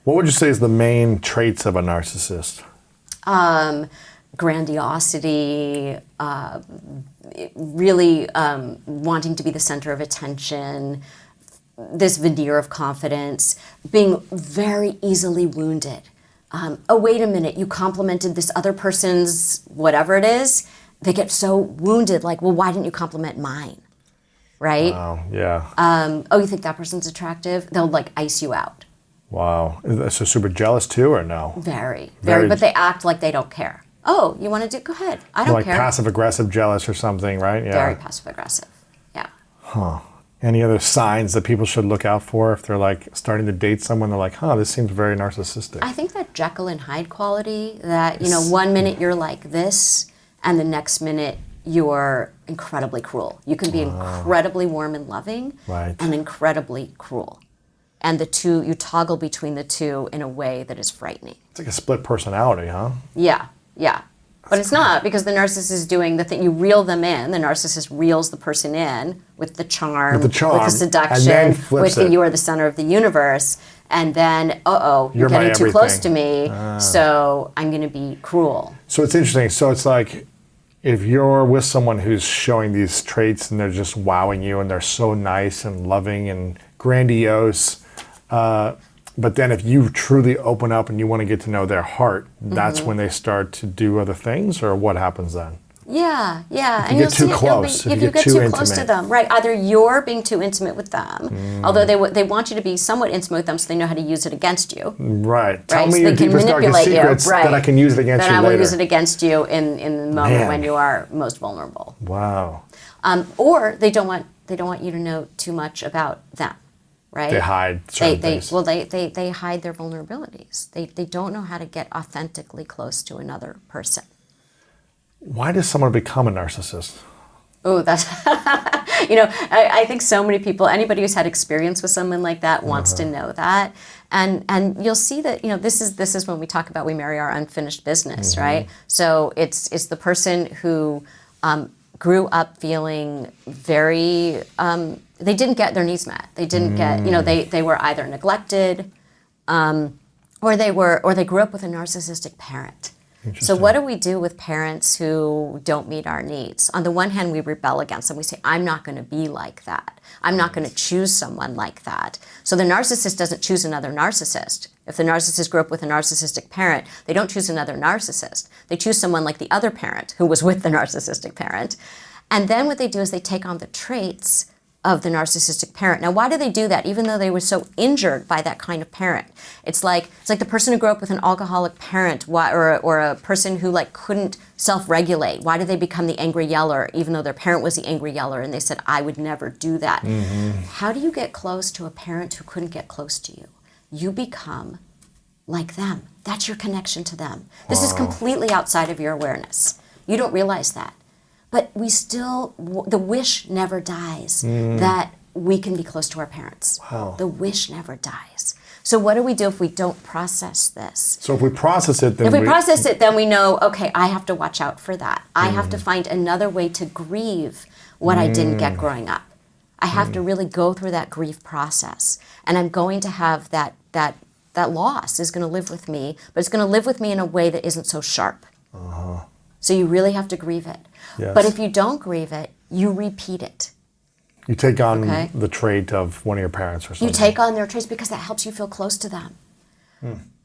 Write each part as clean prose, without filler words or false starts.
What would you say is the main traits of a narcissist? Grandiosity, really wanting to be the center of attention, this veneer of confidence, being very easily wounded. Oh, wait a minute, you complimented this other person's whatever it is. They get so wounded, like, well, why didn't you compliment mine? Right? Wow, yeah. Oh, you think that person's attractive? They'll like ice you out. Wow. So super jealous too, or no? Very. But they act like they don't care. Oh, you want to do? Go ahead. I don't care. Like passive-aggressive jealous or something, right? Yeah. Very passive-aggressive. Yeah. Huh. Any other signs that people should look out for if they're like starting to date someone? They're like, this seems very narcissistic. I think that Jekyll and Hyde quality, that, you know, one minute you're like this, and the next minute you're incredibly cruel. You can be incredibly warm and loving, right, and incredibly cruel. And the two, you toggle between the two in a way that is frightening. It's like a split personality, huh? Yeah. But it's not, because the narcissist is doing the thing. You reel them in. The narcissist reels the person in with the charm, with the seduction, with the you are the center of the universe. And then, you're getting too close to me, so I'm going to be cruel. So it's interesting. So it's like, if you're with someone who's showing these traits and they're just wowing you and they're so nice and loving and grandiose, but then if you truly open up and you want to get to know their heart, that's when they start to do other things, or what happens then? Yeah. If you get too close, if you get too close to them, right? Either you're being too intimate with them, although they want you to be somewhat intimate with them so they know how to use it against you. Right. Tell me your deepest, darkest secrets that I can use it against you later. Then I will use it against you in the moment when you are most vulnerable. Wow. Or they don't want you to know too much about them. Right? They hide certain things. Well, they hide their vulnerabilities. They don't know how to get authentically close to another person. Why does someone become a narcissist? Oh, that's, I think so many people, anybody who's had experience with someone like that wants to know that. And you'll see that, this is when we talk about we marry our unfinished business, right? So it's the person who grew up feeling very, they didn't get their needs met. They didn't get, they were either neglected, or they grew up with a narcissistic parent. So what do we do with parents who don't meet our needs? On the one hand, we rebel against them. We say, I'm not going to be like that. I'm not going to choose someone like that. So the narcissist doesn't choose another narcissist. If the narcissist grew up with a narcissistic parent, they don't choose another narcissist. They choose someone like the other parent who was with the narcissistic parent. And then what they do is they take on the traits of the narcissistic parent. Now, why do they do that, even though they were so injured by that kind of parent? It's like the person who grew up with an alcoholic parent, or a person who couldn't self-regulate. Why did they become the angry yeller, even though their parent was the angry yeller, and they said, I would never do that? How do you get close to a parent who couldn't get close to you? You become like them. That's your connection to them. This is completely outside of your awareness. You don't realize that. But we still, the wish never dies that we can be close to our parents. Wow. The wish never dies. So what do we do if we don't process this? So if we process it, then then we know, okay, I have to watch out for that. I have to find another way to grieve what I didn't get growing up. I have to really go through that grief process. And I'm going to have that loss is going to live with me, but it's going to live with me in a way that isn't so sharp. So you really have to grieve it. Yes. But if you don't grieve it, you repeat it. You take on the trait of one of your parents or something. You take on their traits because that helps you feel close to them.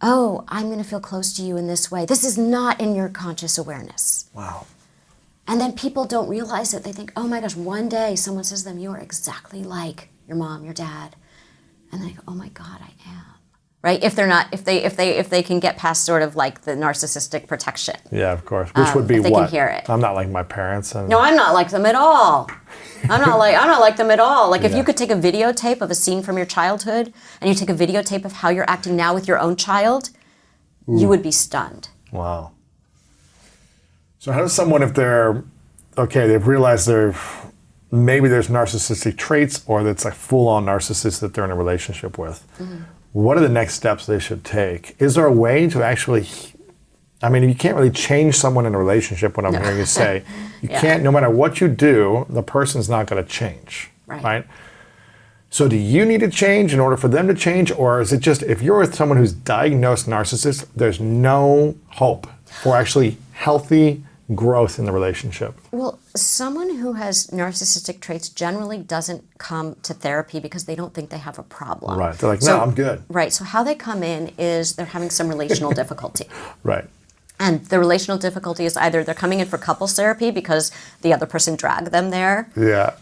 Oh, I'm going to feel close to you in this way. This is not in your conscious awareness. Wow. And then people don't realize it. They think, oh my gosh, one day someone says to them, you are exactly like your mom, your dad. And they go, oh my God, I am. Right? If they can get past sort of like the narcissistic protection. Yeah, of course. Which would be if they what? Can hear it. I'm not like my parents. No, I'm not like them at all. I'm not like them at all. Like if you could take a videotape of a scene from your childhood and you take a videotape of how you're acting now with your own child, you would be stunned. Wow. So how does someone, if they're, they've realized maybe there's narcissistic traits, or that's a full-on narcissist that they're in a relationship with, what are the next steps they should take? Is there a way to actually, you can't really change someone in a relationship, what I'm hearing you say. You can't, no matter what you do, the person's not going to change, right? So do you need to change in order for them to change? Or is it just, if you're with someone who's diagnosed narcissist, there's no hope for actually healthy growth in the relationship? Well, someone who has narcissistic traits generally doesn't come to therapy because they don't think they have a problem. Right. They're like, no, I'm good. Right. So how they come in is they're having some relational difficulty. Right. And the relational difficulty is either they're coming in for couples therapy because the other person dragged them there. Yeah.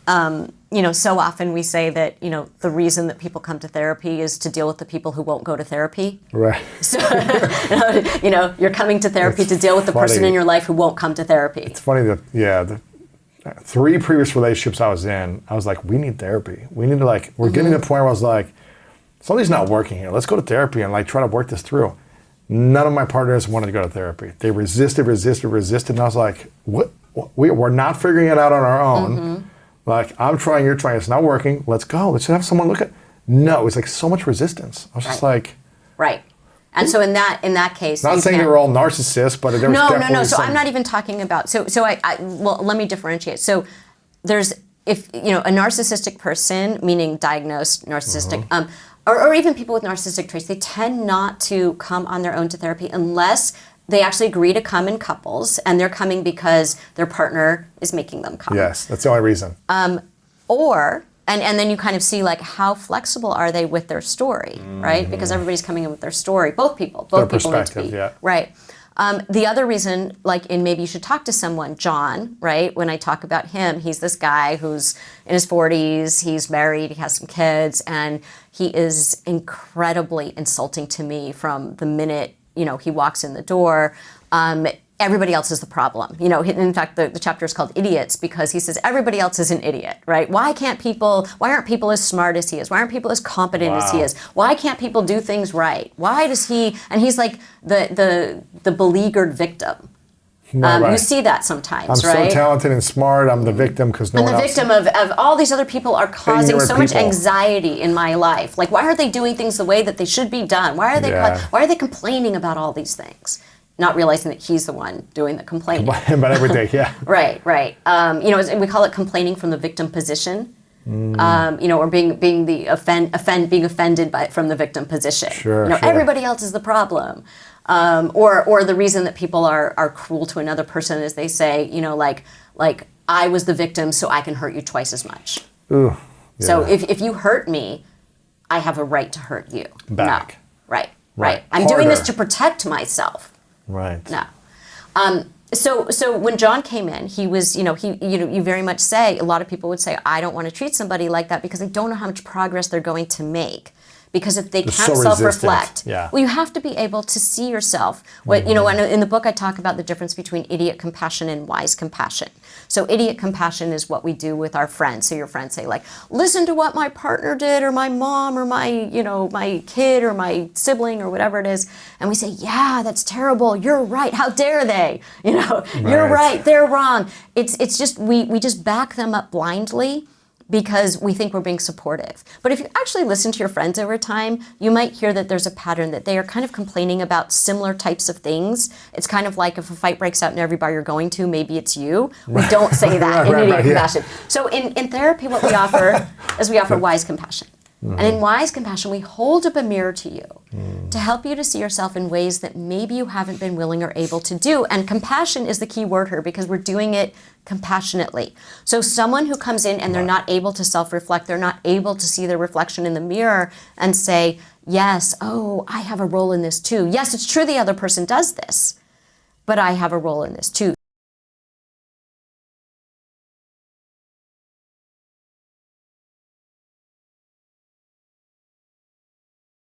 So often we say that, the reason that people come to therapy is to deal with the people who won't go to therapy. Right. So, you're coming to therapy to deal with the person in your life who won't come to therapy. It's funny that, the 3 previous relationships I was in, I was like, we need therapy. We need to we're getting to the point where I was like, something's not working here. Let's go to therapy and try to work this through. None of my partners wanted to go to therapy. They resisted, and I was like, what? We're not figuring it out on our own. I'm trying, you're trying, it's not working. Let's go. Let's have someone look at. No, it's so much resistance. I was just like. Right. And so in that case, not saying they were all narcissists, but there was definitely No. So some. I'm not even talking about. Well, let me differentiate. So there's a narcissistic person, meaning diagnosed narcissistic, or even people with narcissistic traits, they tend not to come on their own to therapy unless they actually agree to come in couples, and they're coming because their partner is making them come. Yes, that's the only reason. And then you kind of see how flexible are they with their story, right? Because everybody's coming in with their story. Both people need to be. Yeah. Right. The other reason, and maybe you should talk to someone, John, right? When I talk about him, he's this guy who's in his 40s, he's married, he has some kids, and he is incredibly insulting to me from the minute, he walks in the door. Everybody else is the problem. In fact, the chapter is called Idiots because he says everybody else is an idiot, right? Why aren't people as smart as he is? Why aren't people as competent as he is? Why can't people do things right? Why does he, and he's like the beleaguered victim. Right. You see that sometimes, I'm right? so talented and smart, I'm the victim because no one else. I'm the victim of all these other people are causing so much anxiety in my life. Why aren't they doing things the way that they should be done? Why are they complaining about all these things? Not realizing that he's the one doing the complaining. About everything, yeah. Right. We call it complaining from the victim position. Or being offended from the victim position. Sure. Everybody else is the problem. Or the reason that people are cruel to another person is they say, I was the victim, so I can hurt you twice as much. Ooh, yeah. So if you hurt me, I have a right to hurt you. Back. No. Right. I'm doing this to protect myself. Right. No. So when John came in, he was, you very much say, a lot of people would say, I don't want to treat somebody like that because they don't know how much progress they're going to make. Because if they can't self-reflect, well, you have to be able to see yourself. In the book, I talk about the difference between idiot compassion and wise compassion. So idiot compassion is what we do with our friends. So your friends say, listen to what my partner did, or my mom, or my kid, or my sibling, or whatever it is. And we say, yeah, that's terrible. You're right. How dare they? You're right. They're wrong. It's just, we just back them up blindly because we think we're being supportive. But if you actually listen to your friends over time, you might hear that there's a pattern that they are kind of complaining about similar types of things. It's kind of like if a fight breaks out in every bar you're going to, maybe it's you. We don't say that in idiot compassion. Yeah. So in therapy, what we offer is wise compassion. And in wise compassion, we hold up a mirror to you to help you to see yourself in ways that maybe you haven't been willing or able to do. And compassion is the key word here because we're doing it compassionately. So someone who comes in and they're not able to self-reflect, they're not able to see their reflection in the mirror and say, yes, I have a role in this too. Yes, it's true the other person does this, but I have a role in this too.